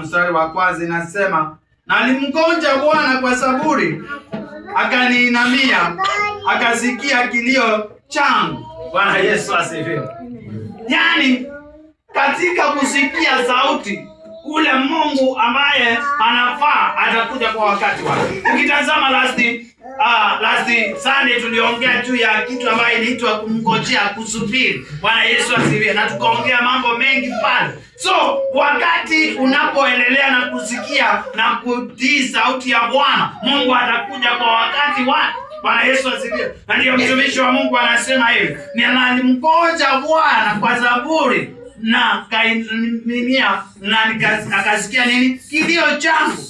Mstari wa kwanza inasema, nalimngoja Bwana kwa saburi, akaniinamia, akasikia kilio changu. Bwana Yesu asifiwe. Yaani katika kusikia sauti, ule Mungu ambaye anafaa atakuja kwa wakati wake. Ukitazama last Sunday tuliongea juu ya kitu ambayo inaitwa kumngojea, kusubiri. Bwana Yesu asifiwe. Na tukaongea mambo mengi pale. So wakati unapoendelea na kusikia na kutii sauti ya Bwana, Mungu atakuja kwa wakati wake. Bwana Yesu asifiwe. Na ndio mtumishi wa Mungu anasema hivi, nalimngoja Bwana kwa saburi, na kaiminia na akasikia nini? Kilio changu.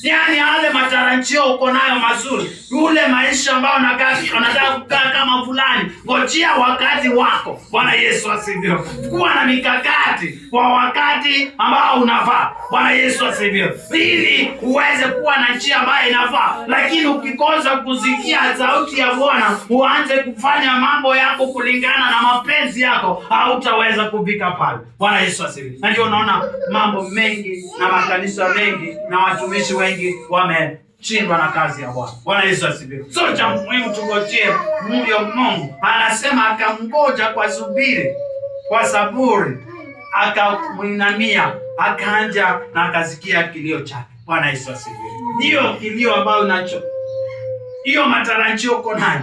Yaani yale matarajio uko nayo mazuri, ule maisha ambao unataka kukaa kama fulani, ngojea wakati wako. Bwana Yesu asifiwe. Kuwa na mikakati kwa wakati ambao unafaa. Bwana Yesu asifiwe. Ili uweze kuwa na njia ambayo inafaa. Lakini ukikosa kusikia sauti ya Bwana, uanze kufanya mambo yako kulingana na mapenzi yako, hautaweza kufika pale. Bwana Yesu asifiwe. Na ndio unaona mambo mengi na makanisa mengi na watumishi wengi wameshindwa na kazi ya Bwana. Bwana Yesu asifiwe. So cha muhimu tungojee huyo Mungu. Anasema akamngoja kwa subiri, kwa saburi, akamuinamia, akaanja na akasikia kilio chake. Bwana Yesu asifiwe. Hiyo kilio ambayo unacho, hiyo matarajio uko nayo,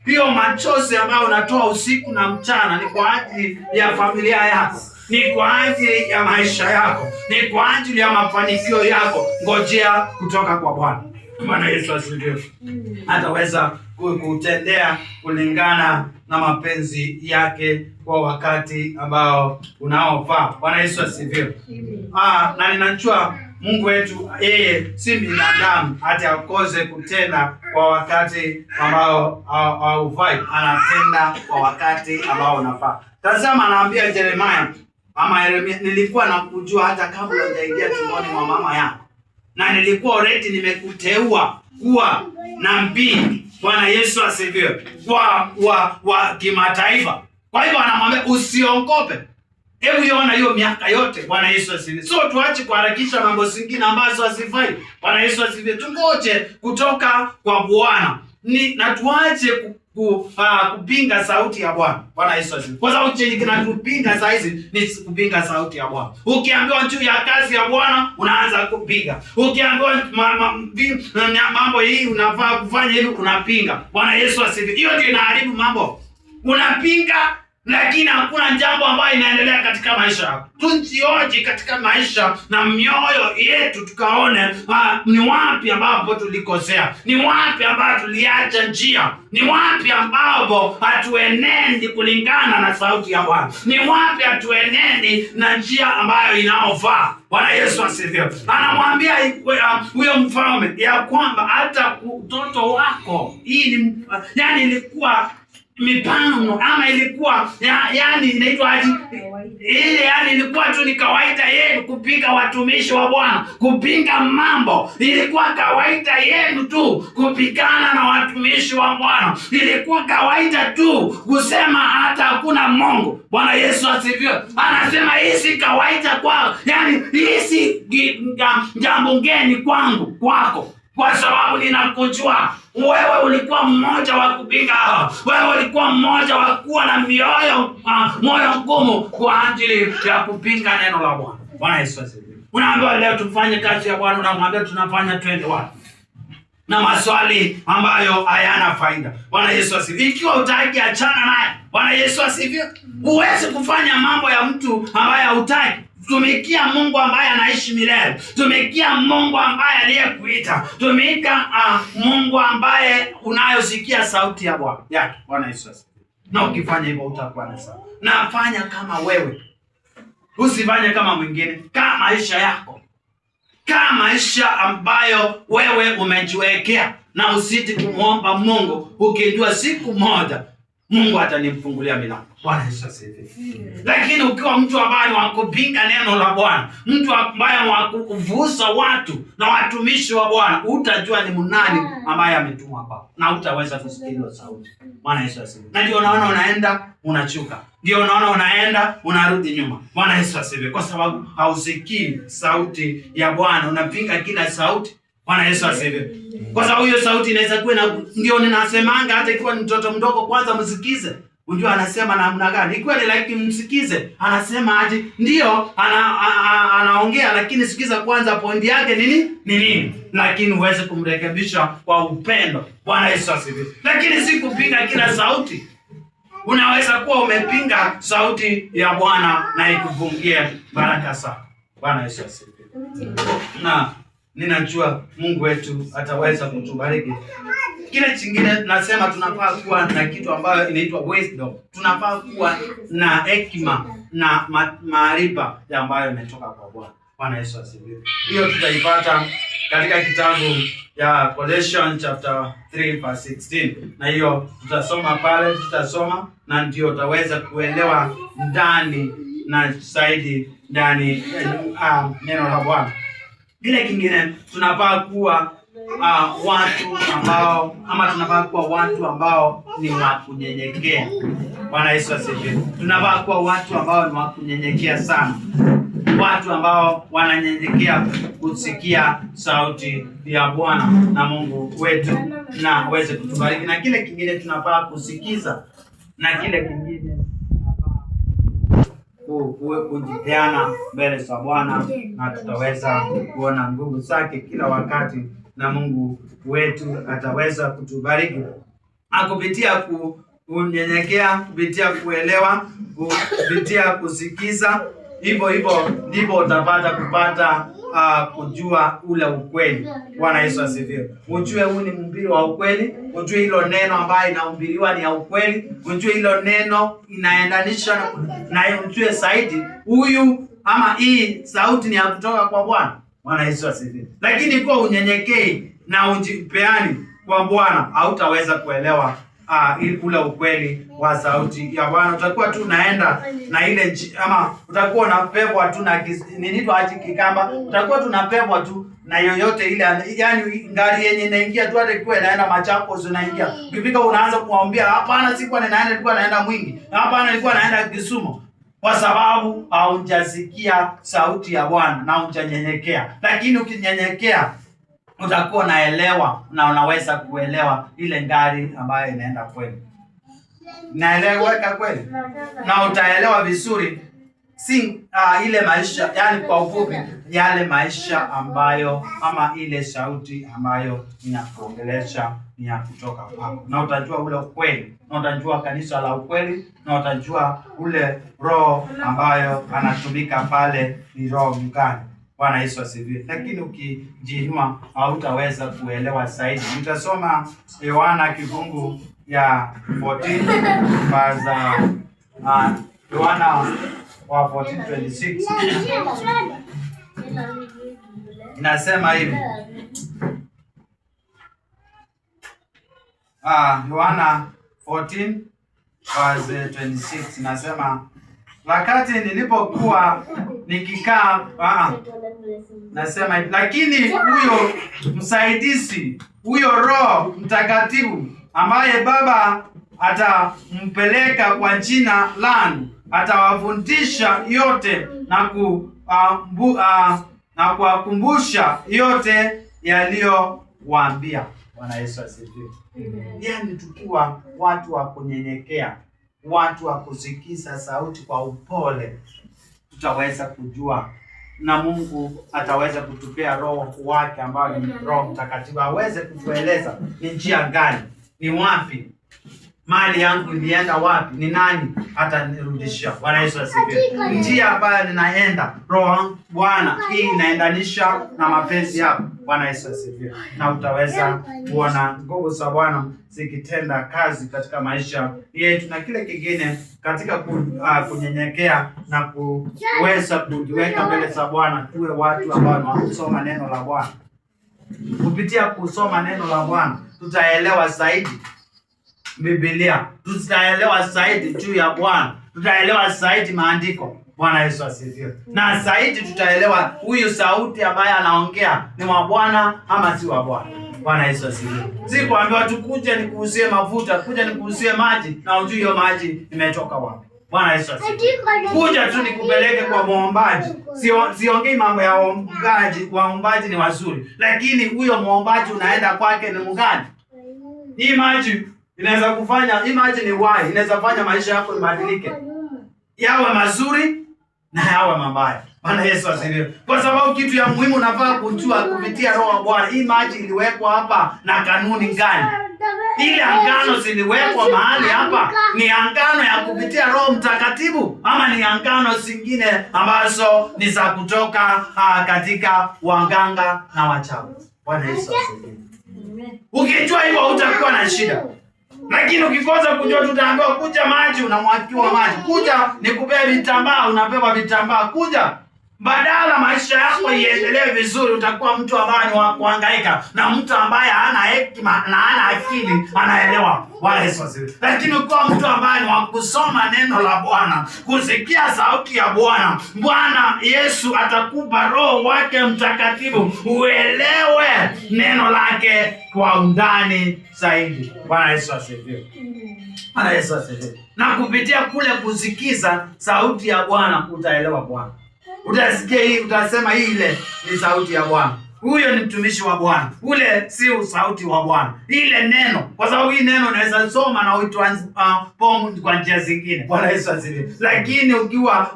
hiyo machozi ambayo unatoa usiku na mchana, ni kwa ajili ya familia yako, ni kwa ajili ya maisha yako, ni kwa ajili ya mafanikio yako. Ngojea kutoka kwa Bwana. Bwana Yesu asifiwe. Ataweza kutendea kulingana na mapenzi yake kwa wakati ambao unaofaa. Bwana Yesu asifiwe. Na ninajua Mungu wetu yeye si binadamu hata akose kutenda kwa wakati ambao haufai. Anatenda kwa wakati ambao unafaa. Tazama, anaambia Yeremia, nilikuwa nakujua hata kabla hujaingia tumboni mwa mama yako, na nilikuwa already nimekuteua kuwa nabii. Bwana Yesu asifiwe. Wa kimataifa. Kwa hivyo anamwambia usiogope. Hebu yona hiyo miaka yote. Bwana Yesu asifiwe. So tuache kuharakisha mambo zingine ambazo hazifai. Bwana Yesu asifiwe. Tungoje kutoka kwa Bwana. Na tuache kupinga sauti ya Bwana. Bwana Yesu asifiwe. Kwa sababu chenye kinatupinga saa hizi ni kupinga sauti ya Bwana. Ukiambiwa juu ya kazi ya Bwana unaanza kupinga. Ukiambiwa mambo hii unafaa kufanya hivi unapinga. Bwana Yesu asifiwe. Hiyo ndio inaharibu mambo. Unapinga lakini hakuna jambo ambayo inaendelea katika maisha yako. Tujioje katika maisha na mioyo yetu tukaone ni wapi ambapo tulikosea, ni wapi ambapo tuliacha njia, ni wapi ambapo hatuenendi kulingana na sauti ya Bwana, ni wapi hatuenendi na njia ambayo inaofaa. Bwana Yesu asifiwe. Anamwambia huyo mfalme ya kwamba hata mtoto wako, hii yani ilikuwa mipango ama ilikuwa yani inaitwa aje ile, yani ilikuwa tu ni kawaida yenu kupinga watumishi wa Bwana, kupinga mambo. Ilikuwa kawaida yenu tu kupigana na watumishi wa Bwana. Ilikuwa kawaida tu kusema hata hakuna Mungu. Bwana Yesu asifiwe. Anasema hii si kawaida kwao, yani hii si jambo geni kwangu, kwako, kwa sababu ninakujua. Wewe ulikuwa mmoja wa kupinga. Wewe ulikuwa mmoja wa kuwa na moyo ngumu kwa ajili ya kupinga neno la Bwana. Bwana Yesu asifiwe. Unaambiwa leo tufanye kazi ya Bwana, unamwambia tunafanya twende wapi? Na maswali ambayo hayana faida. Bwana Yesu asifiwe. Ikiwa utaki, achana naye. Bwana Yesu asifiwe. Huwezi kufanya mambo ya mtu ambaye hutaki. Tumikia Mungu ambaye anaishi milele. Tumikia Mungu ambaye aliyekuita. Tumika Mungu ambaye unayosikia sauti ya Bwana yake. Bwana Yesu asifiwe. Na ukifanya hivyo utakuwa na sawa. Na fanya kama wewe. Usifanye kama mwingine. Kama maisha yako. Kama maisha ambayo wewe umejiwekea, na usiti kumwomba Mungu ukijua siku moja Mungu atanimfungulia milango. Bwana Yesu asifiwe. Lakini ukiwa mtu ambaye ni wakupinga neno la Bwana, mtu ambaye wakuvusa watu na watumishi wa Bwana, utajua ni nani ambaye ametumwa kwako na utaweza kusikia hiyo sauti. Bwana Yesu asifiwe. Na ndio unaona unaenda unachuka. Ndio unaona unaenda unarudi nyuma. Bwana Yesu asifiwe. Kwa sababu hausikii sauti ya Bwana, unapinga kila sauti. Bwana Yesu asifiwe. Kwa sababu hiyo sauti inaweza kuwa ndio ninasemanga hata ikiwa ni mtoto mdogo kwanza msikize. Unajua anasema namna gani? Ikiwa ni like msikize, anasema aje? Ndio anaongea lakini sikiza kwanza point yake ni nini? Lakini uweze kumrekebisha kwa upendo. Bwana Yesu asifiwe. Lakini si kupinga kila sauti. Unaweza kuwa umepinga sauti ya Bwana na ikufungie baraka sana. Bwana Yesu asifiwe. Na ninajua Mungu wetu ataweza kutubariki. Kile kingine nasema tunafaa kuwa na kitu ambayo inaitwa wisdom. Tunafaa kuwa na hekima na maarifa ambayo imetoka kwa Bwana. Bwana Yesu asifiwe. Hiyo tutaipata katika kitabu ya Colossians chapter 3 verse 16. Na hiyo tutasoma pale, tutasoma na ndio utaweza kuelewa ndani na zaidi ndani neno la Bwana. Kile kingine tunafaa kuwa watu ambao ni wa kunyenyekea. Bwana Yesu asifiwe. Tunafaa kuwa watu ambao ni wa kunyenyekea sana. Watu ambao wananyenyekea kusikia sauti ya Bwana na Mungu wetu na aweze kutubariki. Na kile kingine tunafaa kusikiza. Na kile kingine kujipeana mbele za Bwana na tutaweza kuona nguvu zake kila wakati na Mungu wetu ataweza kutubariki. Kupitia kunyenyekea, kupitia kuelewa, kupitia kusikiza, hivyo ndipo utapata kujua ule ukweli. Bwana Yesu asifiwe. Ujue huu ni mhubiri wa ukweli, ujue hilo neno ambayo inahubiriwa ni ya ukweli, ujue hilo neno inaendanisha na ujue zaidi huyu ama hii sauti ni ya kutoka kwa Bwana. Bwana Yesu asifiwe. Lakini kwa unyenyekei na ujipeani kwa Bwana hautaweza kuelewa ule ukweli wa sauti ya Bwana. Utakuwa tu unaenda na ile ama utakuwa unapebwa tu na ninaitwa aje kikamba, utakuwa tu unapebwa tu na yoyote ile, yani ngari yenye inaingia tu hata ikiwa inaenda Machakos unaingia. Ukifika unaanza kumwambia hapana, sikuwa ninaenda, nilikuwa naenda Mwingi. Hapana, nilikuwa naenda Kisumu. Kwa sababu haujasikia sauti ya Bwana na hujanyenyekea. Lakini ukinyenyekea utakuwa unaelewa na unaweza kuelewa ile ngari ambayo inaenda kweli. Naeleweka kweli? Na utaelewa vizuri ile maisha, yani kwa ufupi yale maisha ambayo ama ile sauti ambayo inakuongelesha ni ya kutoka kwako. Na utajua ule ukweli, na utajua kanisa la ukweli, na utajua ule roho ambayo anatumika pale ni roho mgani. Bwana Yesu asifiwe. Lakini ukijiinua hautaweza kuelewa zaidi. Nitasoma Yohana kifungu ya 14 baza Yohana wa 14:26. Inasema hivi. Yohana 14:26 inasema wakati nilipokuwa nikikaa nasema lakini huyo msaidizi, huyo Roho Mtakatifu ambaye Baba atampeleka kwa jina langu atawafundisha yote na kuwakumbusha yote yaliyowaambia. Bwana Yesu asifiwe. Yaani tukiwa watu wa kunyenyekea, watu wa kusikiza sauti kwa upole, tutaweza kujua na Mungu ataweza kutupea roho wake ambayo ni Roho Mtakatifu, aweze kutueleza ni njia gani, ni wapi mali yangu ilienda wapi, ni nani atanirudishia. Bwana Yesu asifiwe. Njia ambayo ninaenda Roho Bwana hii inaendanisha na mapenzi yako. Bwana Yesu asifiwe. Na utaweza kuona nguvu za Bwana zikitenda kazi katika maisha yetu, na kile kingine katika kunyenyekea na kuweza kujiweka mbele za Bwana, tuwe watu ambao wanasoma neno la Bwana. Kupitia kusoma neno la Bwana tutaelewa zaidi Biblia, tutaelewa zaidi juu ya Bwana, tutaelewa zaidi maandiko. Bwana Yesu asifiwe. Na zaidi tutaelewa huyu sauti ambaye anaongea ni wa Bwana ama si wa Bwana. Bwana Yesu asifiwe. Si kuambiwa tu kuja nikuuzie mafuta, kuja nikuuzie maji na ujue hiyo maji imetoka wapi. Bwana Yesu asifiwe. Kuja tu nikupeleke kwa muombaji. Siongei mambo ya waombaji, waombaji ni wazuri. Lakini huyo muombaji unaenda kwake ni mgani? Hii maji inaweza kufanya, hii maji ni wai, inaweza fanya maisha yako ibadilike. Yawe mazuri na yawe mabaya. Bwana Yesu asifiwe. Kwa sababu kitu ya muhimu unafaa kujua kupitia Roho wa Bwana. Hii maji iliwekwa hapa na kanuni gani? Ile angano ziliwekwa mahali hapa ni angano ya kupitia Roho Mtakatifu ama ni angano zingine ambazo ni za kutoka katika waganga na wachawi. Bwana Yesu asifiwe. Ukijua hivyo utakuwa na shida. Lakini ukikosa kujua, tutaambiwa kuja maji, unamwakiwa maji. Kuja nikupea vitambaa, unapewa vitambaa. Kuja badala maisha yako iendelee vizuri, utakuwa mtu ambaye ni wa kuhangaika na mtu ambaye hana hekima na hana akili, anaelewa. Bwana Yesu asifiwe. Lakini ukiwa mtu ambaye ni wa kusoma neno la Bwana, kusikia sauti ya Bwana, Bwana Yesu atakupa Roho wake Mtakatifu uelewe neno lake kwa undani zaidi. Bwana Yesu asifiwe. Bwana Yesu asifiwe. Na kupitia kule kusikiza sauti ya Bwana utaelewa Bwana. Utasikia hii, utasema hii ile ni sauti ya Bwana. Huyo ni mtumishi wa Bwana. Ule si sauti wa Bwana. Ile neno, kwa sababu hii neno unaweza soma na uitransform kwa njia zingine. Bwana Yesu asifiwe. Lakini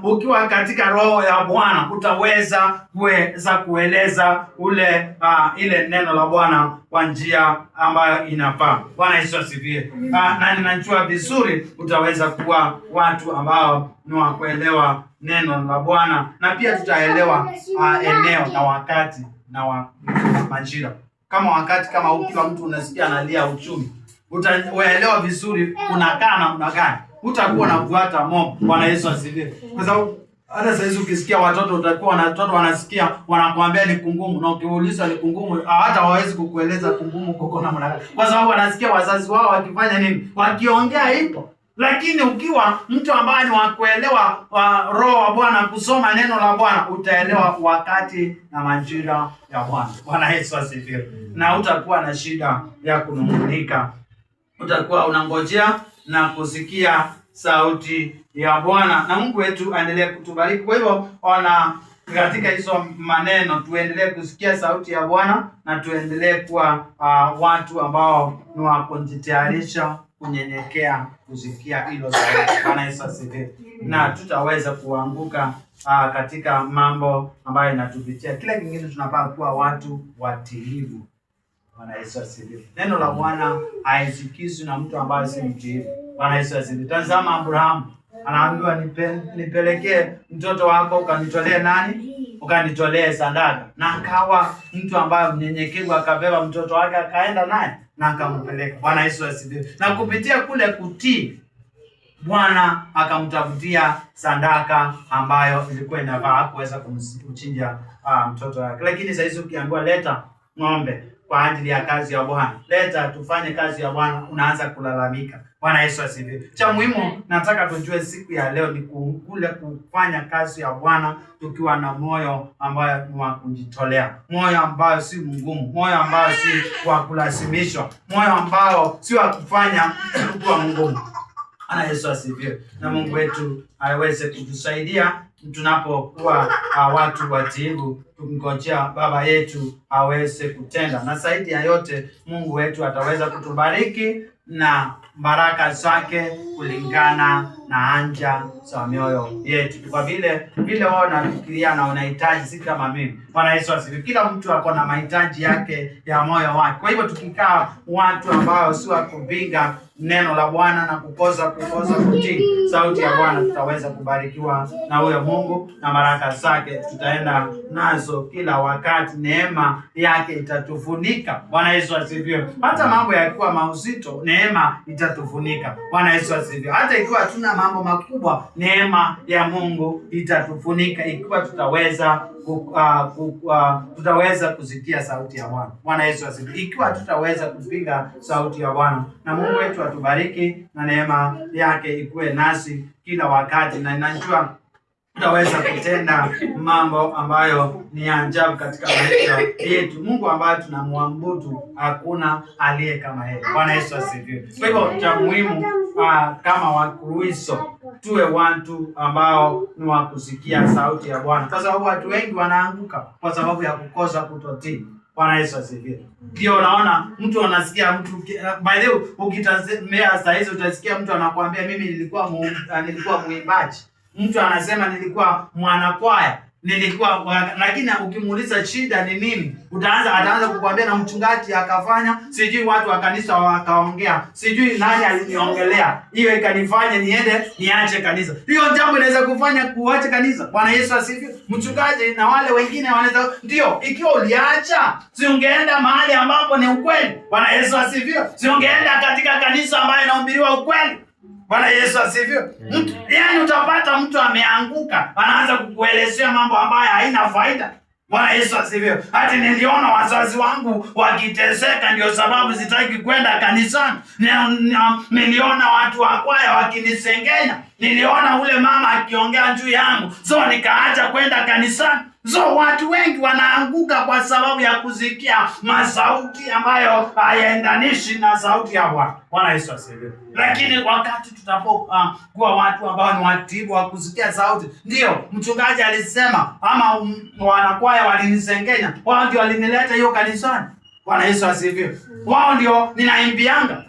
ukiwa katika Roho ya Bwana utaweza kueleza ile neno la Bwana kwa njia ambayo inafaa. Bwana Yesu asifiwe. Na ninajua vizuri utaweza kuwa watu ambao ni wa kuelewa neno la Bwana, na pia tutaelewa eneo na wakati na majira. Kama wakati kama ukiwa mtu unasikia analia uchumi, utaelewa vizuri unakaa namna gani. Utakuwa unafuata Mungu. Bwana Yesu asifiwe. Kwa sababu hata sasa hizi ukisikia watoto, utakuwa na watoto wanasikia wanakuambia ni kungumu, na ukiuliza ni kungumu hata hawawezi kukueleza kungumu kuko namna gani, kwa sababu wanasikia wazazi wao wakifanya nini, wakiongea hivyo. Lakini ukiwa mtu ambaye ni wa kuelewa Roho wa Bwana, kusoma neno la Bwana, utaelewa wakati na majira ya Bwana. Bwana Yesu asifiwe. Na utakuwa na shida ya kunung'unika. Utakuwa unangojea na kusikia sauti ya Bwana. Na Mungu wetu aendelee kutubariki. Kwa hivyo katika hizo maneno tuendelee kusikia sauti ya Bwana na tuendelee kuwa watu ambao ni wa kujitayarisha kunyenyekea kusikia hilo sauti. Bwana Yesu asifiwe. Na tutaweza kuanguka katika mambo ambayo inatupitia. Kila kingine tunafaa kuwa watu watiifu. Bwana Yesu asifiwe. Neno la Bwana haisikizwi na mtu ambaye si mtiifu. Bwana Yesu asifiwe. Tazama Abrahamu anaambiwa nipelekee mtoto wako ukanitolee nani? Ukanitolee sadaka. Na akawa mtu ambaye mnyenyekevu, akabeba mtoto wake akaenda naye na akampeleka. Bwana Yesu asifiwe. Na kupitia kule kutii, Bwana akamtafutia sadaka ambayo ilikuwa inafaa kuweza kumchinja mtoto wake. Lakini sasa hizi ukiambiwa leta ng'ombe kwa ajili ya kazi ya Bwana, leta tufanye kazi ya Bwana, unaanza kulalamika. Bwana Yesu asifiwe. Cha muhimu nataka tujue siku ya leo ni kule kufanya kazi ya Bwana tukiwa na moyo ambayo ni wa kujitolea, moyo ambao si mgumu, moyo ambao si wa kulazimishwa, moyo ambao si wa kufanya kuwa mgumu. Bwana Yesu asifiwe. Na Mungu wetu aweze kutusaidia tunapokuwa watu watiifu, tukingojea Baba yetu aweze kutenda. Na zaidi ya yote Mungu wetu ataweza kutubariki na baraka zake kulingana na haja za mioyo yetu. Kwa vile wao unafikiria na unahitaji, si kama mimi. Bwana Yesu asifiwe. Kila mtu ako na mahitaji yake ya moyo wake. Kwa hivyo tukikaa watu ambao si wa kupinga neno la Bwana na kukosa kutii sauti ya Bwana, tutaweza kubarikiwa na huyo Mungu na baraka zake tutaenda nazo. nazo kila wakati, neema yake itatufunika. Bwana Yesu asifiwe. Hata mambo yakiwa mazito, neema itatufunika. Bwana Yesu asifiwe. Hata ikiwa hatuna mambo makubwa, neema ya Mungu itatufunika ikiwa tutaweza kusikia sauti ya Bwana. Bwana Yesu asifiwe. Ikiwa tutaweza kupiga sauti ya Bwana, na Mungu wetu atubariki na neema yake ikuwe nasi kila wakati, na ninajua tutaweza kutenda mambo ambayo ni ajabu katika maisha yetu. Mungu ambaye tunamwabudu, hakuna aliye kama yeye. Bwana Yesu asifiwe. Kwa hivyo cha muhimu kama Wakristo tuwe watu ambao ni wa kusikia sauti ya Bwana, kwa sababu watu wengi wanaanguka kwa sababu ya kukosa kutotii. Bwana Yesu asifiwe. Ndio unaona mtu anasikia mtu, by the way, ukitazamia saa hizo utasikia mtu anakuambia mimi nilikuwa muimbaji. Mtu anasema nilikuwa mwanakwaya, lakini ukimuuliza shida ni nini, ataanza kukuambia na mchungaji akafanya, sijui watu wa kanisa wakaongea, sijui nani aliniongelea, hiyo ikanifanya niache kanisa. Hiyo jambo inaweza kufanya kuacha kanisa. Bwana Yesu asifiwe. Mchungaji na wale wengine wanaweza, ndio, ikiwa uliacha, si ungeenda mahali ambapo ni ukweli. Bwana Yesu asifiwe. Si ungeenda katika kanisa ambayo inahubiriwa ukweli. Bwana Yesu asifiwe. Yaani utapata mtu ameanguka, anaanza kukuelezea mambo ambayo haina faida. Bwana Yesu asifiwe. Hata niliona wazazi wangu wakiteseka, ndio sababu sitaki kwenda kanisani. Niliona watu wa kwaya wakinisengenya. Niliona ule mama akiongea juu yangu, so nikaacha kwenda kanisani. So watu wengi wanaanguka kwa sababu ya kusikia masauti ambayo hayaendanishi na sauti ya Bwana. Bwana Yesu asifiwe. Lakini wakati tutapokuwa watu ambao ni watiifu wa kusikia sauti, ndio mchungaji alisema ama wanakwaya walinisengenya, wao ndio walinileta hiyo kanisani. Bwana Yesu asifiwe. Wao ndio ninaimbianga,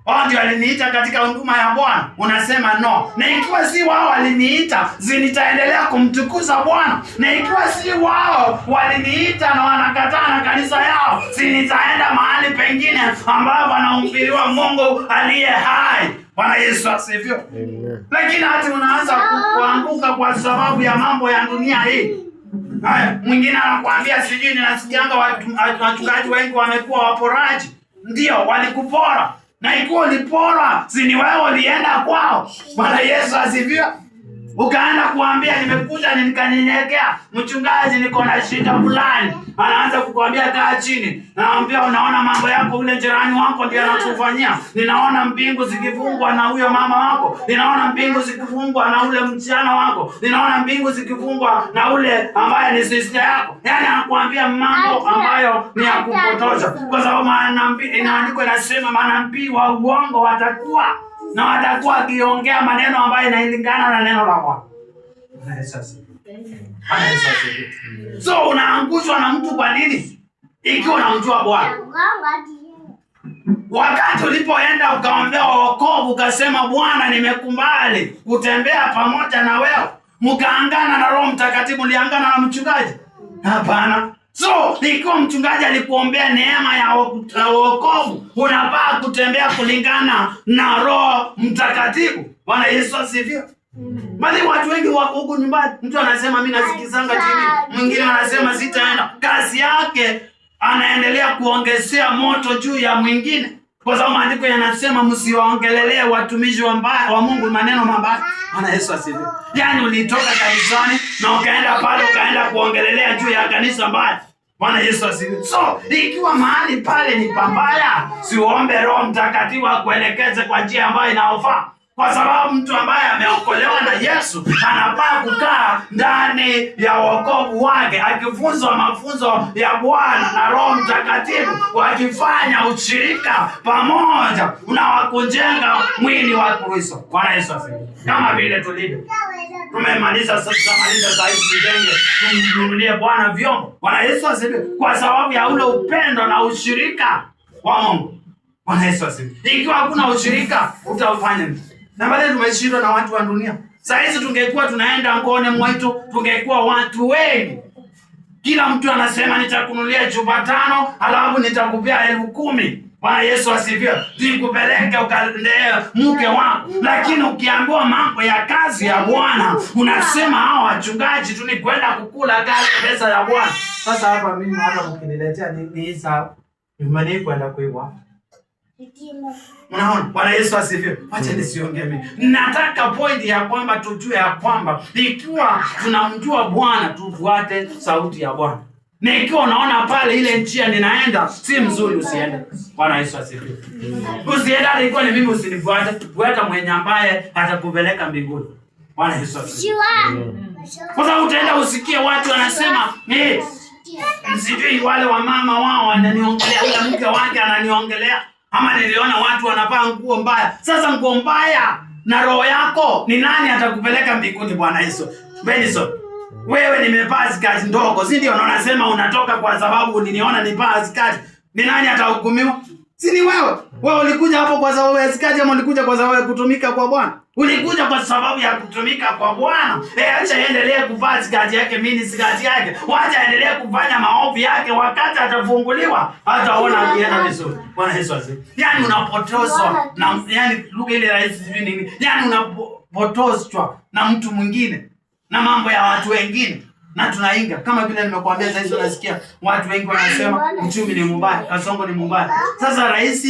wao ndio waliniita katika huduma ya Bwana. Unasema no. Na ikiwa si wao waliniita, nitaendelea kumtukuza Bwana. Na ikiwa si wao waliniita na wanakataa na kanisa yao, nitaenda mahali pengine ambapo wanahubiriwa Mungu aliye hai. Bwana Yesu asifiwe. Lakini hata unaanza kuanguka kwa sababu ya mambo ya dunia hii. Haya, mwingine anakuambia sijui, ninasikianga wachungaji wengi wamekuwa waporaji. Ndio, walikupora. Na ikiwa ulipora, si ni wewe ulienda kwao. Bwana Yesu asifiwe. Ukaenda kuambia nimekuja nikanyenyekea, mchungaji niko na shida fulani. Anaanza kukuambia kaa chini. Naambia unaona mambo yako, ule jirani wako ndiye anakufanyia. Ninaona mbingu zikifungwa na huyo mama wako. Ninaona mbingu zikifungwa na ule msichana wako. Ninaona mbingu zikifungwa na ule ambaye ni sister yako. Yaani anakuambia mambo ambayo ni ya kupotosha. Kwa sababu inaandikwa inasema manabii wa uongo watakuwa akiongea maneno ambayo yanalingana na neno la Bwana. So unaangushwa na mtu kwa nini? Ikiwa unamjua Bwana. Wakati ulipoenda ukaombea wokovu, ukasema Bwana nimekubali kutembea pamoja na wewe, mkaangana na Roho Mtakatifu, uliangana na mchungaji? Hapana. So, ikiwa mchungaji alikuombea neema ya wokovu, unafaa kutembea kulingana na Roho Mtakatifu. Bwana Yesu asifiwe. Bali watu wengi wako huko nyumbani, mtu anasema mimi nasikizanga TV, mwingine anasema sitaenda. Kazi yake anaendelea kuongezea moto juu ya mwingine. Kwa sababu maandiko yanasema msiwaongelelee watumishi wa Mungu maneno mabaya. Bwana Yesu asifiwe. Yaani ulitoka kanisani na ukaenda pale ukaenda kuongelelea juu ya kanisa mbaya. Bwana Yesu asifiwe. So, ikiwa mahali pale ni pambaya, siuombe Roho Mtakatifu akuelekeze kwa njia ambayo inayofaa. Kwa sababu mtu ambaye ameokolewa na Yesu anafaa kukaa ndani ya wokovu wake, akifunzwa mafunzo ya Bwana na Roho Mtakatifu, wakifanya ushirika pamoja na kujenga mwili wa Kristo. Bwana Yesu asifiwe. Kama vile tulivyo. Tumemaliza saa hizi tujenge, tumnunulie Bwana vyombo. Bwana Yesu asifiwe. Kwa sababu ya ule upendo na ushirika wa Mungu. Bwana Yesu asifiwe. Ikiwa hakuna ushirika, utafanya nini? Na baadaye tumeshindwa na watu wa dunia. Saa hizi tungekuwa tunaenda ngone mwetu, tungekuwa watu wengi. Kila mtu anasema nitakununulia chupa 5, alafu nitakupea 10,000. Bwana Yesu asifiwe. Nikupeleke ukalee mke wako. Lakini ukiambiwa mambo ya kazi ya Bwana, unasema hao wachungaji tu ni kwenda kukula kazi pesa ya Bwana. Sasa hapa mimi hata mkiniletea ni Isa nyumbani kwenda kuiwa. Unaona? Bwana Yesu asifiwe. Acha nisiongee mimi. Nataka point ya kwamba tujue ya kwamba ikiwa tunamjua Bwana tufuate sauti ya Bwana. Na ikiwa unaona pale ile njia ninaenda si mzuri, usiende. Bwana Yesu asifiwe. Usiende, ilikuwa ni mimi usinifuate. Fuata mwenye ambaye atakupeleka mbinguni. Bwana Yesu asifiwe. Kwa sababu utaenda usikie watu wanasema, sijui wale wamama wao wananiongelea, yule mke wake ananiongelea, ama niliona watu wanavaa nguo mbaya. Sasa nguo mbaya na roho yako, ni nani atakupeleka mbinguni? Bwana Yesu. Benison, wewe nimevaa skati ndogo, si ndio? Unasema unatoka kwa sababu niniona nivaa skati. Ni nani atahukumiwa? Si ni wewe? Wewe ulikuja hapo kwa sababu ya skati ama ulikuja kwa sababu ya kutumika kwa Bwana? Ulikuja kwa sababu ya kutumika kwa Bwana. Acha endelee kuvaa skati yake, mini skati yake. Wacha endelee kufanya maovu yake, wakati atafunguliwa hataona akienda vizuri. Bwana Yesu asifiwe. Yaani unapotozwa na lugha ile rahisi hivi nini? Yaani unapotozwa na mtu mwingine na mambo ya watu wengine, na tunainga kama vile nimekuambia. Sasa unasikia watu wengi wanasema uchumi ni mbaya, Kasongo ni mbaya. Sasa rais,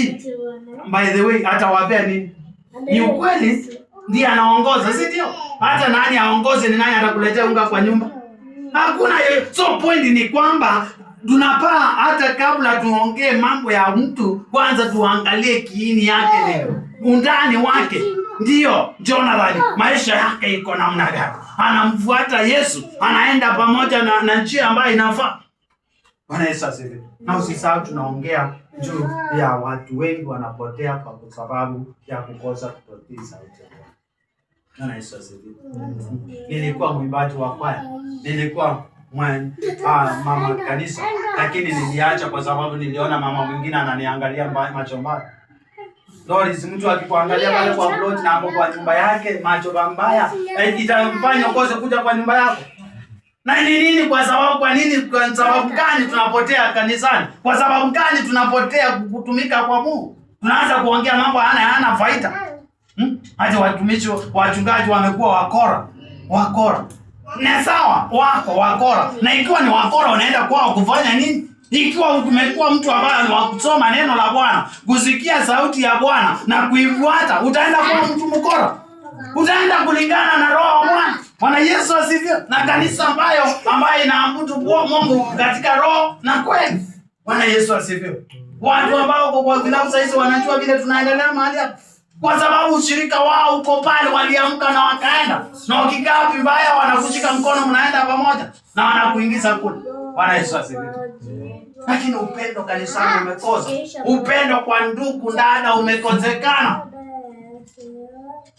by the way, atawapea nini? Ni ukweli ndiye anaongoza, si ndio? Hata nani aongoze, ni nani atakuletea unga kwa nyumba? Hakuna. So point ni kwamba tunapaa hata kabla tuongee mambo ya mtu, kwanza tuangalie kiini yake, leo undani wake. Ndio Jonathan maisha yake iko namna gani? Anamfuata Yesu, anaenda pamoja na njia ambayo inafaa. Bwana Yesu asifiwe. Na usisahau tunaongea juu ya watu wengi wanapotea kwa sababu ya kukosa kutii sauti ya Bwana. Bwana Yesu asifiwe. Nilikuwa mwimbaji wa kwaya, nilikuwa mama kanisa, lakini niliacha kwa sababu niliona mama mwingine ananiangalia macho mbaya. Doris, mtu akikuangalia pale kwa plot na hapo kwa nyumba yake macho mbaya, itamfanya ukose kuja kwa nyumba yako. Na ni nini? Kwa sababu gani tunapotea kanisani? Kwa sababu gani tunapotea kutumika kwa Mungu? Tunaanza kuongea mambo hana faida. Hata watumishi wachungaji wamekuwa wakora. Na sawa, wako wakora. Na ikiwa ni wakora, unaenda kwao kufanya nini? Ikiwa umekuwa mtu ambaye ni wa kusoma neno la Bwana, kusikia sauti ya Bwana na kuifuata, utaenda kuwa mtu mkora. Utaenda kulingana na roho wa Bwana. Bwana Yesu asifiwe. Na kanisa ambayo inaabudu Mungu katika roho na kweli. Bwana Yesu asifiwe. Watu ambao kwa vilabu sasa wanajua vile tunaendelea mahali hapa. Kwa sababu ushirika wao uko pale, waliamka na wakaenda. Na ukikaa vibaya wanakushika mkono, mnaenda pamoja na wanakuingiza kule. Bwana Yesu asifiwe. Lakini upendo kanisani umekosa. Upendo kwa ndugu dada umekosekana.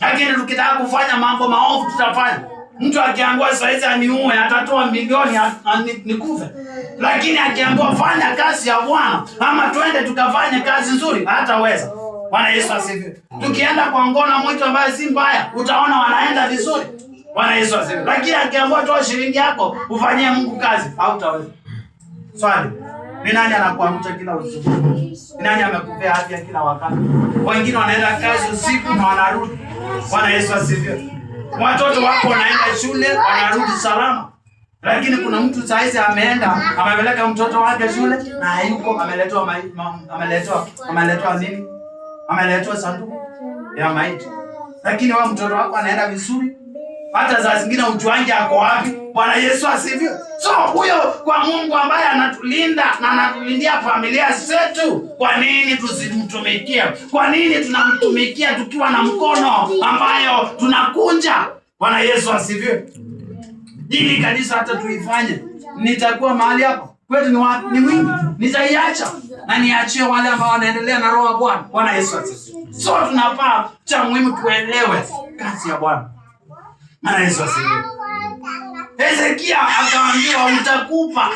Lakini tukitaka kufanya mambo maovu tutafanya. Mtu akiambiwa saizi aniue, atatoa milioni nikufe. Lakini akiambiwa fanya kazi ya Bwana ama twende tukafanye kazi nzuri, hataweza. Bwana Yesu asifiwe. Tukienda kwa ngono mwitu ambaye si mbaya, utaona wanaenda vizuri. Bwana Yesu asifiwe. Lakini akiambiwa toa shilingi yako ufanyie Mungu kazi, hautaweza. Swali, ni nani anakuamsha kila usiku? Ni nani amekupea afya kila wakati? Wengine wanaenda kazi usiku na wanarudi. Bwana Yesu asifiwe. Watoto wako wanaenda shule, wanarudi salama. Lakini kuna mtu saizi amepeleka mtoto wake shule na hayuko, ameletwa nini? Ameletwa sanduku ya maiti. Lakini wewe mtoto wako anaenda vizuri. Hata saa zingine ujuange ako wapi. Bwana Yesu asifiwe. So huyo kwa Mungu ambaye anatulinda na anatulindia familia zetu, kwa nini tusimtumikie? Kwa nini tunamtumikia tukiwa na mkono ambayo tunakunja? Bwana Yesu asifiwe. Hili kanisa hata tuifanye, nitakuwa mahali hapo kwetu ni wingi, nitaiacha na niachie wale ambao wanaendelea na roho ya Bwana. Bwana Yesu asifiwe. So tunafaa cha muhimu tuelewe kazi ya Bwana. Bwana Yesu asifiwe. Hezekia akaambiwa utakufa.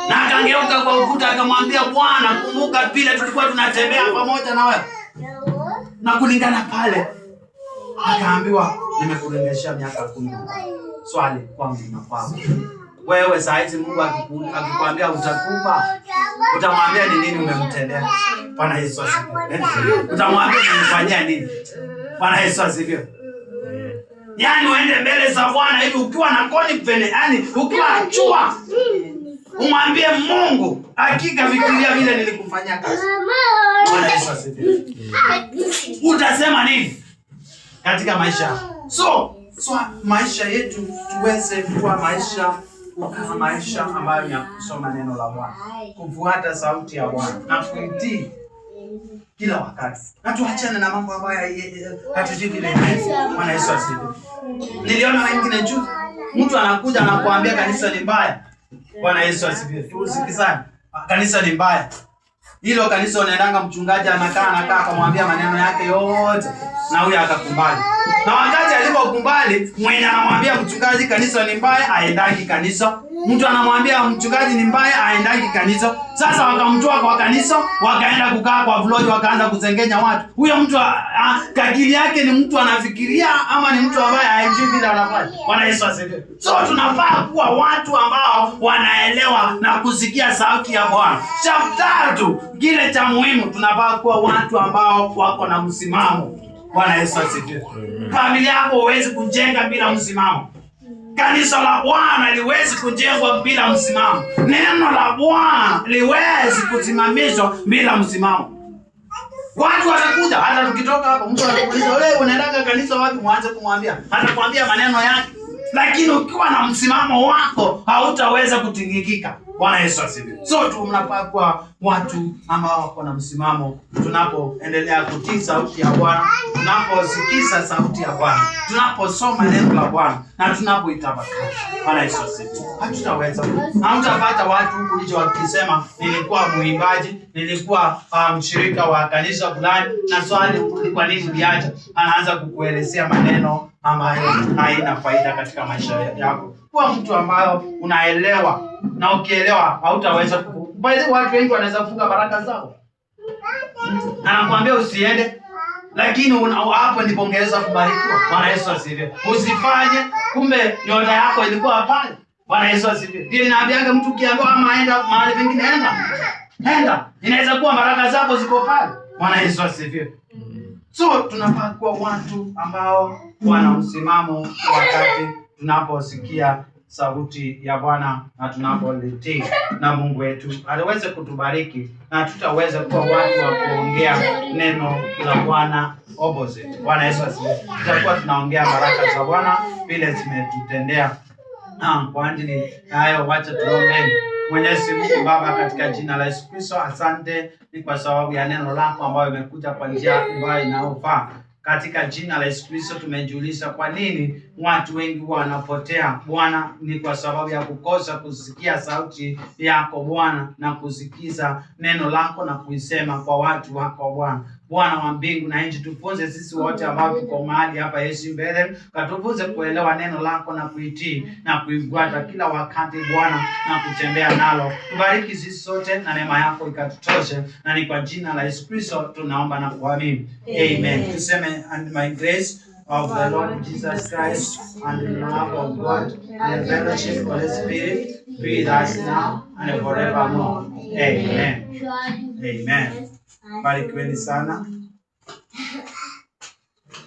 Na akangeuka kwa ukuta akamwambia Bwana, kumbuka vile tulikuwa tunatembea pamoja na wewe. Na kulingana pale akaambiwa nimekurejeshea miaka 10. Swali kwangu na kwako. Wewe saa hizi Mungu akikwambia utakufa, utamwambia ni nini umemtendea? Bwana Yesu asifiwe. Utamwambia umemfanyia nini? Bwana Yesu asifiwe. Yaani uende mbele za Bwana hivi ukiwa na confidence, yaani ukiwa chua. Umwambie Mungu, hakika fikiria vile nilikufanyia kazi. Bwana Yesu asifiwe. Utasema nini katika maisha? So maisha yetu tuweze kuwa maisha ambayo ni ya kusoma neno la Bwana, kufuata sauti ya Bwana na kuitii kila wakati. Na tuachane na mambo ambayo hatujui vile. Bwana Yesu asifiwe. Niliona wengine juu, mtu anakuja na kuambia kanisa ni mbaya. Bwana Yesu asifiwe. Tusikizane. Kanisa ni mbaya. Hilo kanisa unaendanga mchungaji anakaa akamwambia maneno yake yote na huyo akakubali. Na wakati alipokubali, mwenye anamwambia mchungaji kanisa ni mbaya, aendaki kanisa. Mtu anamwambia mchungaji ni mbaya, aendaki kanisa. Sasa wakamtoa kwa kanisa, wakaenda kukaa kwa vlogi, wakaanza kuzengenya watu. Huyo mtu akili yake ni mtu anafikiria ama ni mtu ambaye haijui vile anafanya. Bwana Yesu asifiwe. So tunafaa kuwa watu ambao wanaelewa na kusikia sauti ya Bwana. Cha tatu, kile cha muhimu, tunafaa kuwa watu ambao wako na msimamo. Bwana Yesu asifiwe. Familia yako huwezi kujenga bila msimamo. Kanisa la Bwana liwezi kujengwa bila msimamo. Neno la Bwana liwezi kusimamishwa bila msimamo. Watu watakuja, hata tukitoka hapo mtu anakuuliza, wewe unaenda kanisa wapi? Mwanze kumwambia, atakwambia maneno yake. Lakini ukiwa na msimamo wako hautaweza kutingikika. Bwana Yesu asifiwe. So tunafaa kuwa watu ambao wako na msimamo tunapoendelea kutii sauti ya Bwana, tunaposikiza sauti ya Bwana, tunaposoma neno la Bwana na tunapoitafakari. Bwana Yesu asifiwe. Hatutaweza. Hautapata watu huku nje wakisema nilikuwa muimbaji, nilikuwa mshirika wa kanisa fulani, na swali kwa nini uliacha? Anaanza kukuelezea maneno ambayo haina faida katika maisha yako. Kwa mtu ambayo unaelewa, na ukielewa hautaweza baadhi. Watu wengi wanaweza kufunga baraka zao, anakuambia usiende, lakini hapo ndipo ungeweza kubarikiwa. Bwana Yesu asifiwe. Usifanye, kumbe nyota yako ilikuwa pale. Bwana Yesu asifiwe. Ndio inaambianga mtu kiambiwa ama aenda mahali pengine, enda, inaweza kuwa baraka zako ziko pale. Bwana Yesu asifiwe. So tunafaa kuwa watu ambao wana msimamo wakati tunaposikia sauti ya Bwana na tunapolitii, na Mungu wetu aliweze kutubariki na tutaweza kuwa watu wa kuongea neno la Bwana opposite. Bwana Yesu asifiwe. Tutakuwa tunaongea baraka za Bwana vile zimetutendea. Kwa ajili hayo wacha tuombe. Mwenyezi Mungu Baba, katika jina la Yesu Kristo, asante ni kwa sababu ya neno lako ambayo imekuja kwa njia ambayo inayofaa. Katika jina la Yesu Kristo tumejiuliza kwa nini watu wengi wanapotea. Bwana, ni kwa sababu ya kukosa kusikia sauti yako Bwana, na kusikiza neno lako na kuisema kwa watu wako Bwana. Bwana wa mbingu na nchi, tufunze sisi wote ambao tuko mahali hapa Yesu mbele, katufunze kuelewa neno lako na kuitii na kuifuata kila wakati Bwana, na kutembea nalo. Tubariki sisi sote na neema yako ikatutoshe, na ni kwa jina la Yesu Kristo tunaomba na kuamini. Amen. Tuseme, and my grace of the Lord Jesus Christ and the love of God and the fellowship of the Holy Spirit be with us now and forevermore. Amen. Amen. Barikiweni sana.